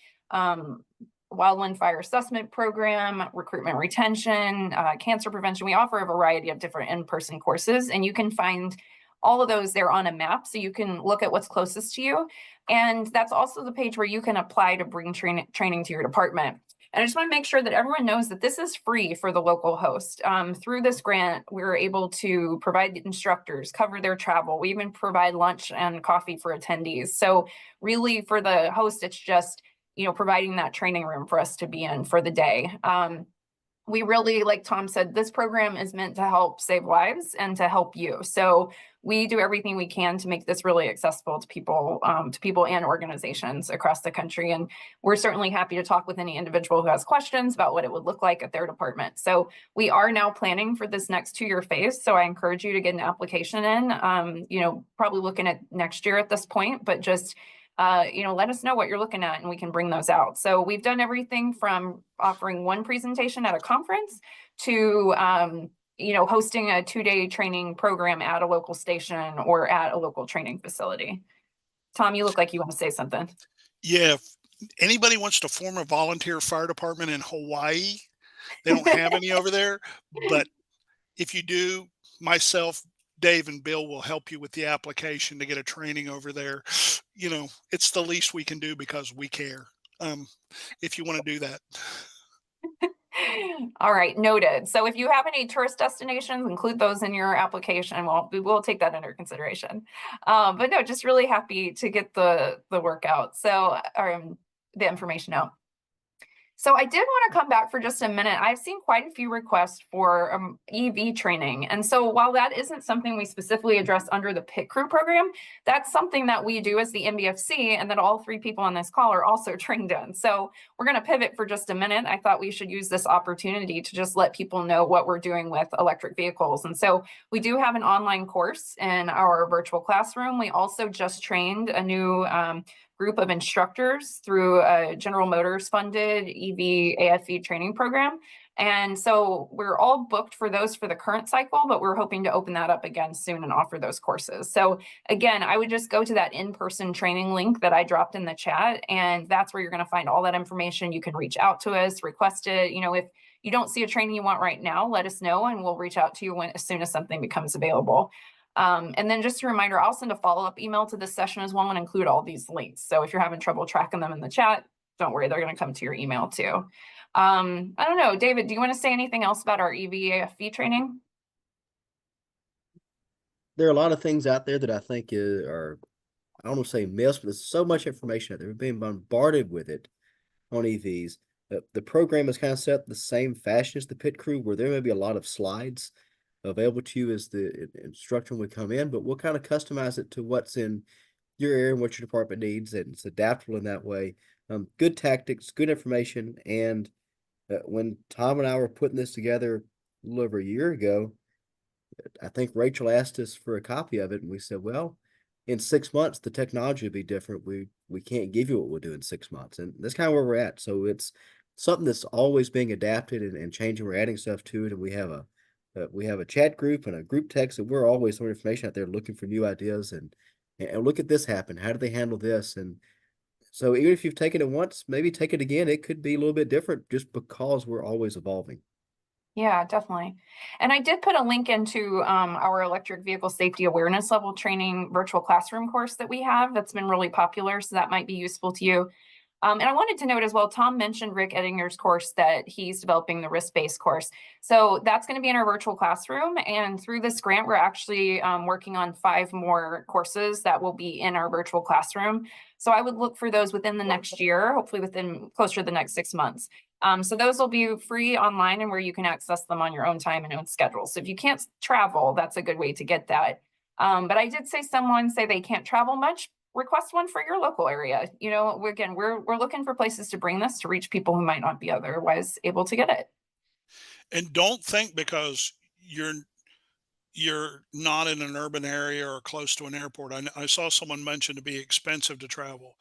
wildland fire assessment program, recruitment retention, cancer prevention. We offer a variety of different in-person courses, and you can find all of those there on a map, so you can look at what's closest to you. And that's also the page where you can apply to bring training to your department. And I just want to make sure that everyone knows that this is free for the local host. Through this grant, we're able to provide the instructors, cover their travel. We even provide lunch and coffee for attendees. So really for the host, it's just providing that training room for us to be in for the day. We really, like Tom said, this program is meant to help save lives and to help you. So we do everything we can to make this really accessible to people and organizations across the country. And we're certainly happy to talk with any individual who has questions about what it would look like at their department. So we are now planning for this next 2-year phase. So I encourage you to get an application in, probably looking at next year at this point, but just let us know what you're looking at and we can bring those out. So we've done everything from offering one presentation at a conference to, hosting a 2-day training program at a local station or at a local training facility. Tom, you look like you want to say something. Yeah. If anybody wants to form a volunteer fire department in Hawaii, they don't have any over there, but if you do, myself, Dave and Bill will help you with the application to get a training over there. It's the least we can do because we care. If you want to do that. All right, noted. So if you have any tourist destinations, include those in your application. We will take that under consideration. But no, just really happy to get the work out. So the information out. So I did want to come back for just a minute. I've seen quite a few requests for EV training. And so while that isn't something we specifically address under the PIT crew program, that's something that we do as the NVFC and that all 3 people on this call are also trained in. So we're going to pivot for just a minute. I thought we should use this opportunity to just let people know what we're doing with electric vehicles. And so we do have an online course in our virtual classroom. We also just trained a new group of instructors through a General Motors funded EV AFE training program. And so we're all booked for those for the current cycle, but we're hoping to open that up again soon and offer those courses. So again, I would just go to that in-person training link that I dropped in the chat, and that's where you're going to find all that information. You can reach out to us, request it. If you don't see a training you want right now, let us know and we'll reach out to you as soon as something becomes available. And then just a reminder, I'll send a follow-up email to this session as well and include all these links. So if you're having trouble tracking them in the chat, don't worry, they're going to come to your email too. I don't know, David, do you want to say anything else about our EVAFE training? There are a lot of things out there that I think are, I don't want to say missed, but there's so much information out there. We're being bombarded with it. on EVs. The program is kind of set the same fashion as the pit crew, where there may be a lot of slides available to you as the instruction would come in, but we'll kind of customize it to what's in your area and what your department needs, and it's adaptable in that way. Good tactics, good information, and when Tom and I were putting this together a little over a year ago, I think Rachel asked us for a copy of it, and we said, well, in 6 months, the technology will be different. We can't give you what we'll do in 6 months. And that's kind of where we're at. So it's something that's always being adapted and changing. We're adding stuff to it. And we have a chat group and a group text, and we're always throwing information out there looking for new ideas and look at this happen. How do they handle this? And so even if you've taken it once, maybe take it again. It could be a little bit different just because we're always evolving. Yeah, definitely. And I did put a link into our electric vehicle safety awareness level training virtual classroom course that we have that's been really popular. So that might be useful to you. And I wanted to note as well, Tom mentioned Rick Ettinger's course that he's developing the risk-based course. So that's going to be in our virtual classroom. And through this grant, we're actually working on 5 more courses that will be in our virtual classroom. So I would look for those within the next year, hopefully within closer to the next 6 months. So those will be free online and where you can access them on your own time and own schedule. So if you can't travel, that's a good way to get that. But I did say someone say they can't travel much. Request one for your local area. You know, we're looking for places to bring this to reach people who might not be otherwise able to get it. And don't think because you're not in an urban area or close to an airport. I saw someone mention to be expensive to travel.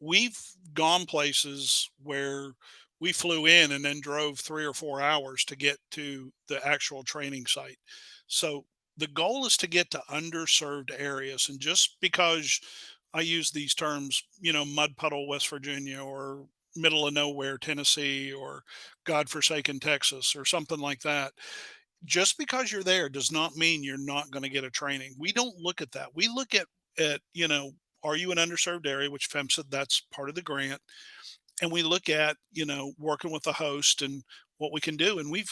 We've gone places where we flew in and then drove 3 or 4 hours to get to the actual training site. So the goal is to get to underserved areas. And just because I use these terms, mud puddle, West Virginia, or middle of nowhere, Tennessee, or godforsaken Texas, or something like that, just because you're there does not mean you're not going to get a training. We don't look at that. We look at, are you an underserved area, which FEMSA, that's part of the grant. And we look at, working with the host and what we can do. And we've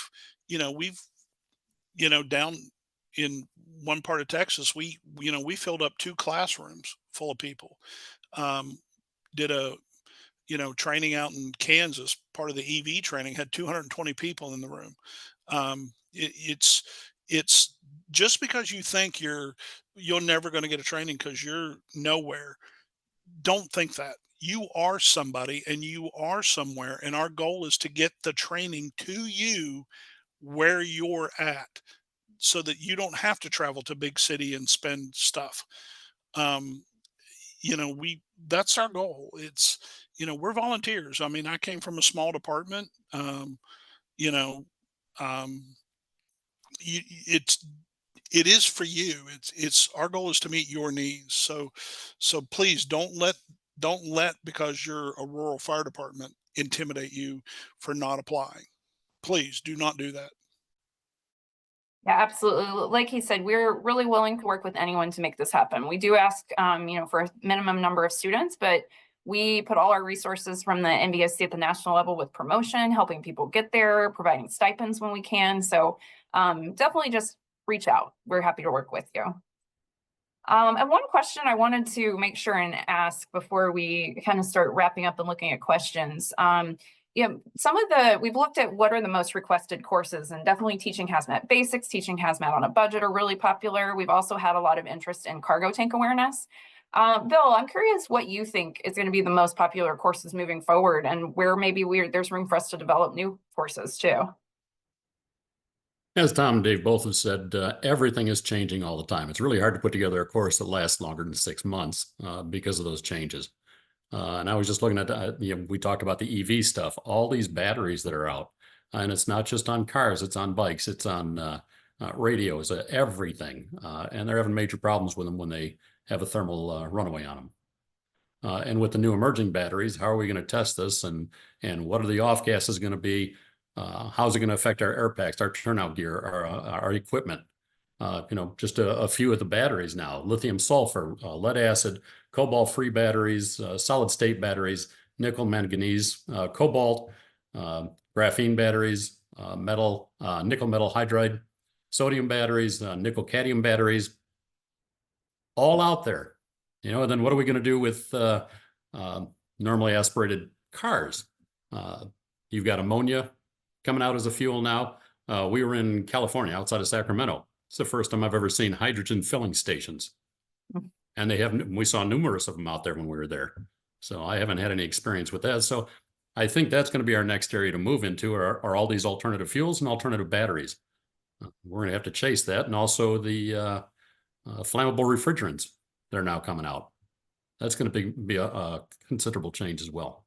down in one part of Texas, we filled up 2 classrooms full of people. Did a, training out in Kansas, part of the EV training, had 220 people in the room. It's just because you think you're never going to get a training because you're nowhere. Don't think that. You are somebody and you are somewhere. And our goal is to get the training to you where you're at so that you don't have to travel to big city and spend stuff. That's our goal. It's, we're volunteers. I mean, I came from a small department. You know, um, it is for you. It's our goal is to meet your needs. So please don't let because you're a rural fire department intimidate you for not applying. Please do not do that. Yeah, absolutely. Like he said, we're really willing to work with anyone to make this happen. We do ask, for a minimum number of students, but we put all our resources from the NVFC at the national level with promotion, helping people get there, providing stipends when we can. So definitely just reach out. We're happy to work with you. And one question I wanted to make sure and ask before we kind of start wrapping up and looking at questions. We've looked at what are the most requested courses, and definitely teaching hazmat basics, teaching hazmat on a budget are really popular. We've also had a lot of interest in cargo tank awareness. Bill, I'm curious what you think is going to be the most popular courses moving forward, and where maybe there's room for us to develop new courses too. As Tom and Dave both have said, everything is changing all the time. It's really hard to put together a course that lasts longer than 6 months because of those changes. And I was just looking at, we talked about the EV stuff, all these batteries that are out. And it's not just on cars, it's on bikes, it's on radios, everything. And they're having major problems with them when they have a thermal runaway on them. And with the new emerging batteries, how are we going to test this? And what are the off gases going to be? How's it going to affect our air packs, our turnout gear, our equipment? Just a few of the batteries now: lithium sulfur, lead acid, cobalt-free batteries, solid-state batteries, nickel manganese, cobalt, graphene batteries, nickel metal hydride, sodium batteries, nickel cadmium batteries, all out there. And then what are we going to do with normally aspirated cars? You've got ammonia coming out as a fuel now. We were in California outside of Sacramento. It's the first time I've ever seen hydrogen filling stations. And we saw numerous of them out there when we were there. So I haven't had any experience with that. So I think that's going to be our next area to move into are all these alternative fuels and alternative batteries. We're going to have to chase that. And also the flammable refrigerants that are now coming out. That's going to be a considerable change as well.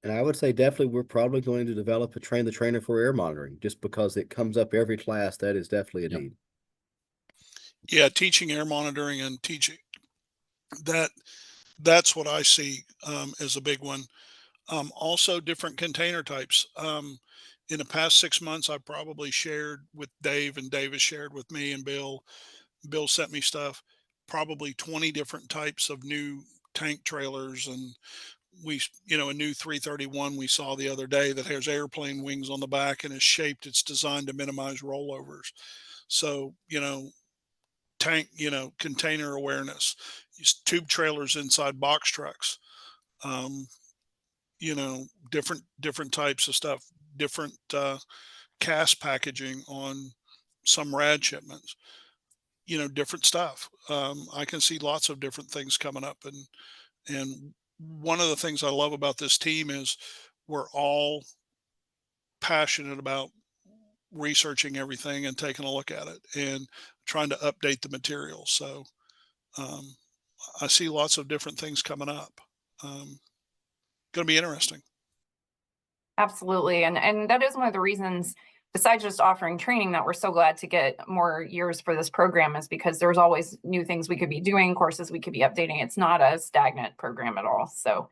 And I would say definitely we're probably going to develop a train the trainer for air monitoring just because it comes up every class. That is definitely a need. Yeah, teaching air monitoring and teaching that's what I see as a big one. Also different container types. In the past 6 months, I've probably shared with Dave, and Dave has shared with me and Bill. Bill sent me stuff, probably 20 different types of new tank trailers. And a new 331 we saw the other day that has airplane wings on the back and is shaped, it's designed to minimize rollovers. So, tank, container awareness, tube trailers inside box trucks, different types of stuff, different cast packaging on some rad shipments, different stuff. I can see lots of different things coming up. And one of the things I love about this team is we're all passionate about researching everything and taking a look at it and trying to update the material. So I see lots of different things coming up. Going to be interesting. Absolutely. And that is one of the reasons, besides just offering training, that we're so glad to get more years for this program, is because there's always new things we could be doing, courses we could be updating. It's not a stagnant program at all. So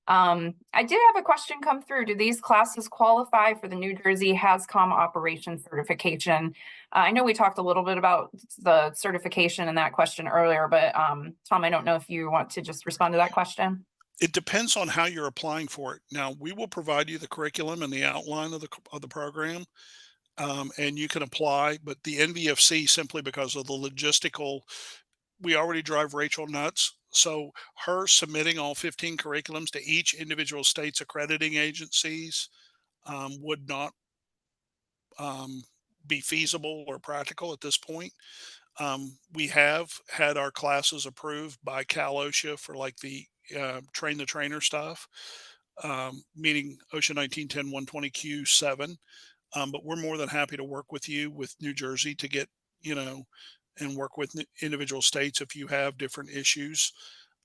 I did have a question come through. Do these classes qualify for the New Jersey HAZCOM operation certification? I know we talked a little bit about the certification in that question earlier, but Tom, I don't know if you want to just respond to that question. It depends on how you're applying for it. Now, we will provide you the curriculum and the outline of the program, and you can apply. But the NVFC, simply because of the logistical, we already drive Rachel nuts. So her submitting all 15 curriculums to each individual state's accrediting agencies would not be feasible or practical at this point. We have had our classes approved by Cal OSHA for like the train the trainer stuff, meaning OSHA 1910 120Q7. But we're more than happy to work with you with New Jersey to get, and work with individual states if you have different issues.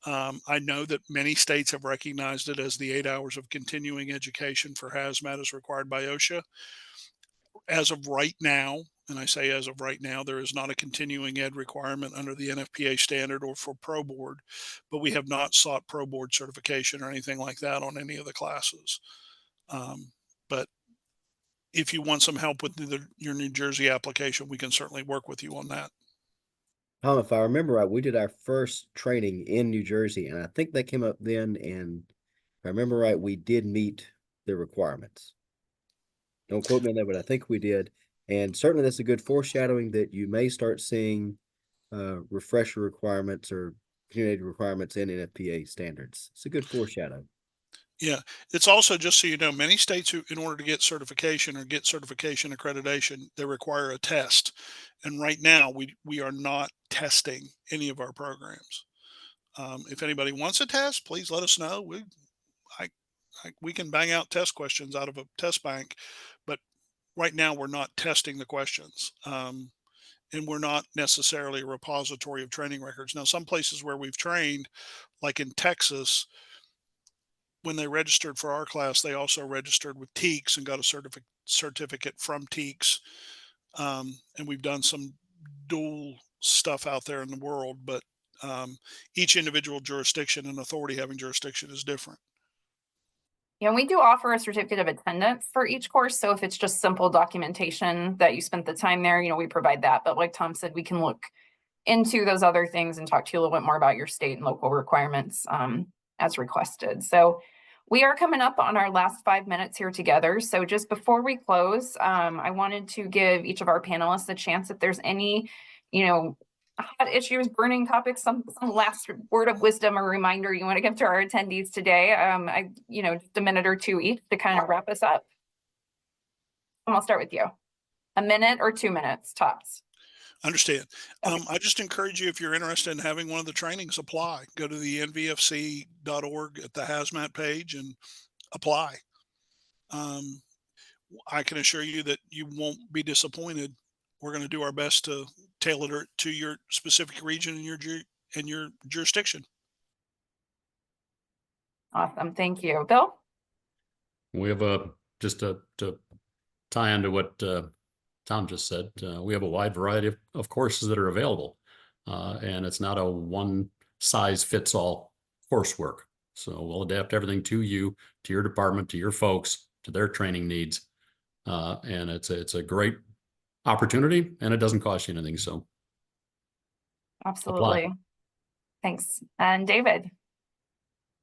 I know that many states have recognized it as the 8 hours of continuing education for hazmat as required by OSHA. As of right now, and I say as of right now, there is not a continuing ed requirement under the NFPA standard or for Pro Board, but we have not sought Pro Board certification or anything like that on any of the classes. But if you want some help with your New Jersey application, we can certainly work with you on that. Tom, if I remember right, we did our first training in New Jersey, and I think that came up then. And if I remember right, we did meet the requirements. Don't quote me on that, but I think we did. And certainly that's a good foreshadowing that you may start seeing refresher requirements or community requirements in NFPA standards. It's a good foreshadow. Yeah, it's also, just so you know, many states who, in order to get certification or get certification accreditation, they require a test. And right now we are not testing any of our programs. If anybody wants a test, please let us know. We can bang out test questions out of a test bank, but right now we're not testing the questions. And we're not necessarily a repository of training records. Now, some places where we've trained, like in Texas, when they registered for our class, they also registered with TEACS and got a certificate from TEACS. And we've done some dual stuff out there in the world, but each individual jurisdiction and authority having jurisdiction is different. Yeah, we do offer a certificate of attendance for each course. So if it's just simple documentation that you spent the time there, we provide that. But like Tom said, we can look into those other things and talk to you a little bit more about your state and local requirements as requested. So we are coming up on our last 5 minutes here together. So just before we close, I wanted to give each of our panelists a chance, if there's any, hot issues, burning topics, some last word of wisdom or reminder you want to give to our attendees today? Just a minute or two each to kind of wrap us up. And I'll start with you. A minute or 2 minutes tops. Understand. Okay. I just encourage you, if you're interested in having one of the trainings, apply. Go to the nvfc.org at the hazmat page and apply. I can assure you that you won't be disappointed. We're going to do our best to tailor it to your specific region and your jurisdiction. Awesome. Thank you. Bill? We have just to tie into what Tom just said, we have a wide variety of courses that are available, and it's not a one size fits all coursework. So we'll adapt everything to you, to your department, to your folks, to their training needs, and it's a great opportunity, and it doesn't cost you anything. So Absolutely. apply. Thanks. And David?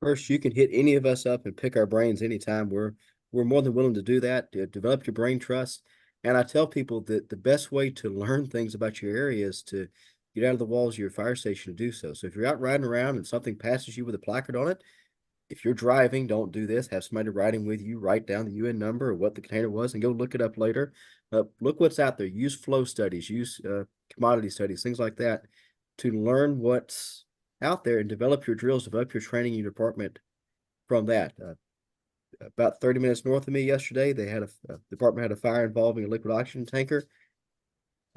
First, you can hit any of us up and pick our brains anytime. We're more than willing to do that, to develop your brain trust. And I tell people that the best way to learn things about your area is to get out of the walls of your fire station to do so. So if you're out riding around and something passes you with a placard on it, if you're driving, don't do this. Have somebody riding with you, write down the UN number or what the container was and go look it up later. Look what's out there. Use flow studies, use commodity studies, things like that to learn what's out there and develop your drills, develop your training in your department from that. About 30 minutes north of me yesterday, they had the department had a fire involving a liquid oxygen tanker.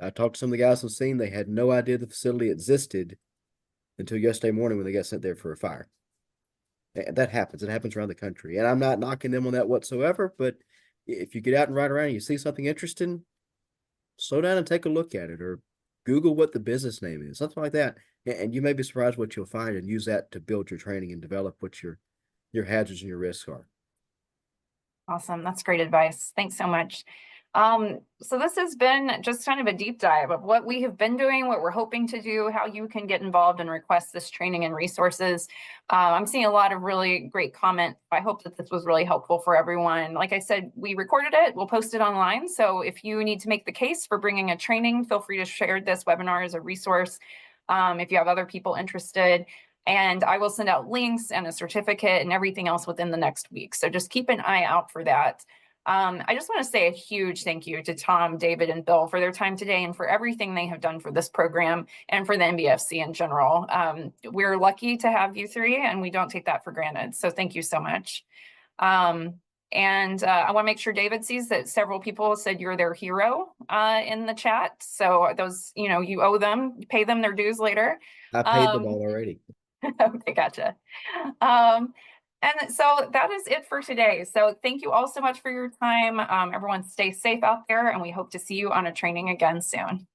I talked to some of the guys on the scene. They had no idea the facility existed until yesterday morning when they got sent there for a fire. And that happens. It happens around the country. And I'm not knocking them on that whatsoever, but if you get out and ride around and you see something interesting, slow down and take a look at it, or Google what the business name is, something like that. And you may be surprised what you'll find and use that to build your training and develop what your hazards and your risks are. Awesome. That's great advice. Thanks so much. So this has been just kind of a deep dive of what we have been doing, what we're hoping to do, how you can get involved and request this training and resources. I'm seeing a lot of really great comments. I hope that this was really helpful for everyone. Like I said, we recorded it. We'll post it online. So if you need to make the case for bringing a training, feel free to share this webinar as a resource. If you have other people interested. And I will send out links and a certificate and everything else within the next week. So just keep an eye out for that. I just want to say a huge thank you to Tom, David, and Bill for their time today and for everything they have done for this program and for the NVFC in general. We're lucky to have you three, and we don't take that for granted. So thank you so much. I want to make sure David sees that several people said you're their hero in the chat. So those, you owe them, you pay them their dues later. I paid them all already. Okay, gotcha. And so that is it for today. So thank you all so much for your time. Everyone stay safe out there, and we hope to see you on a training again soon.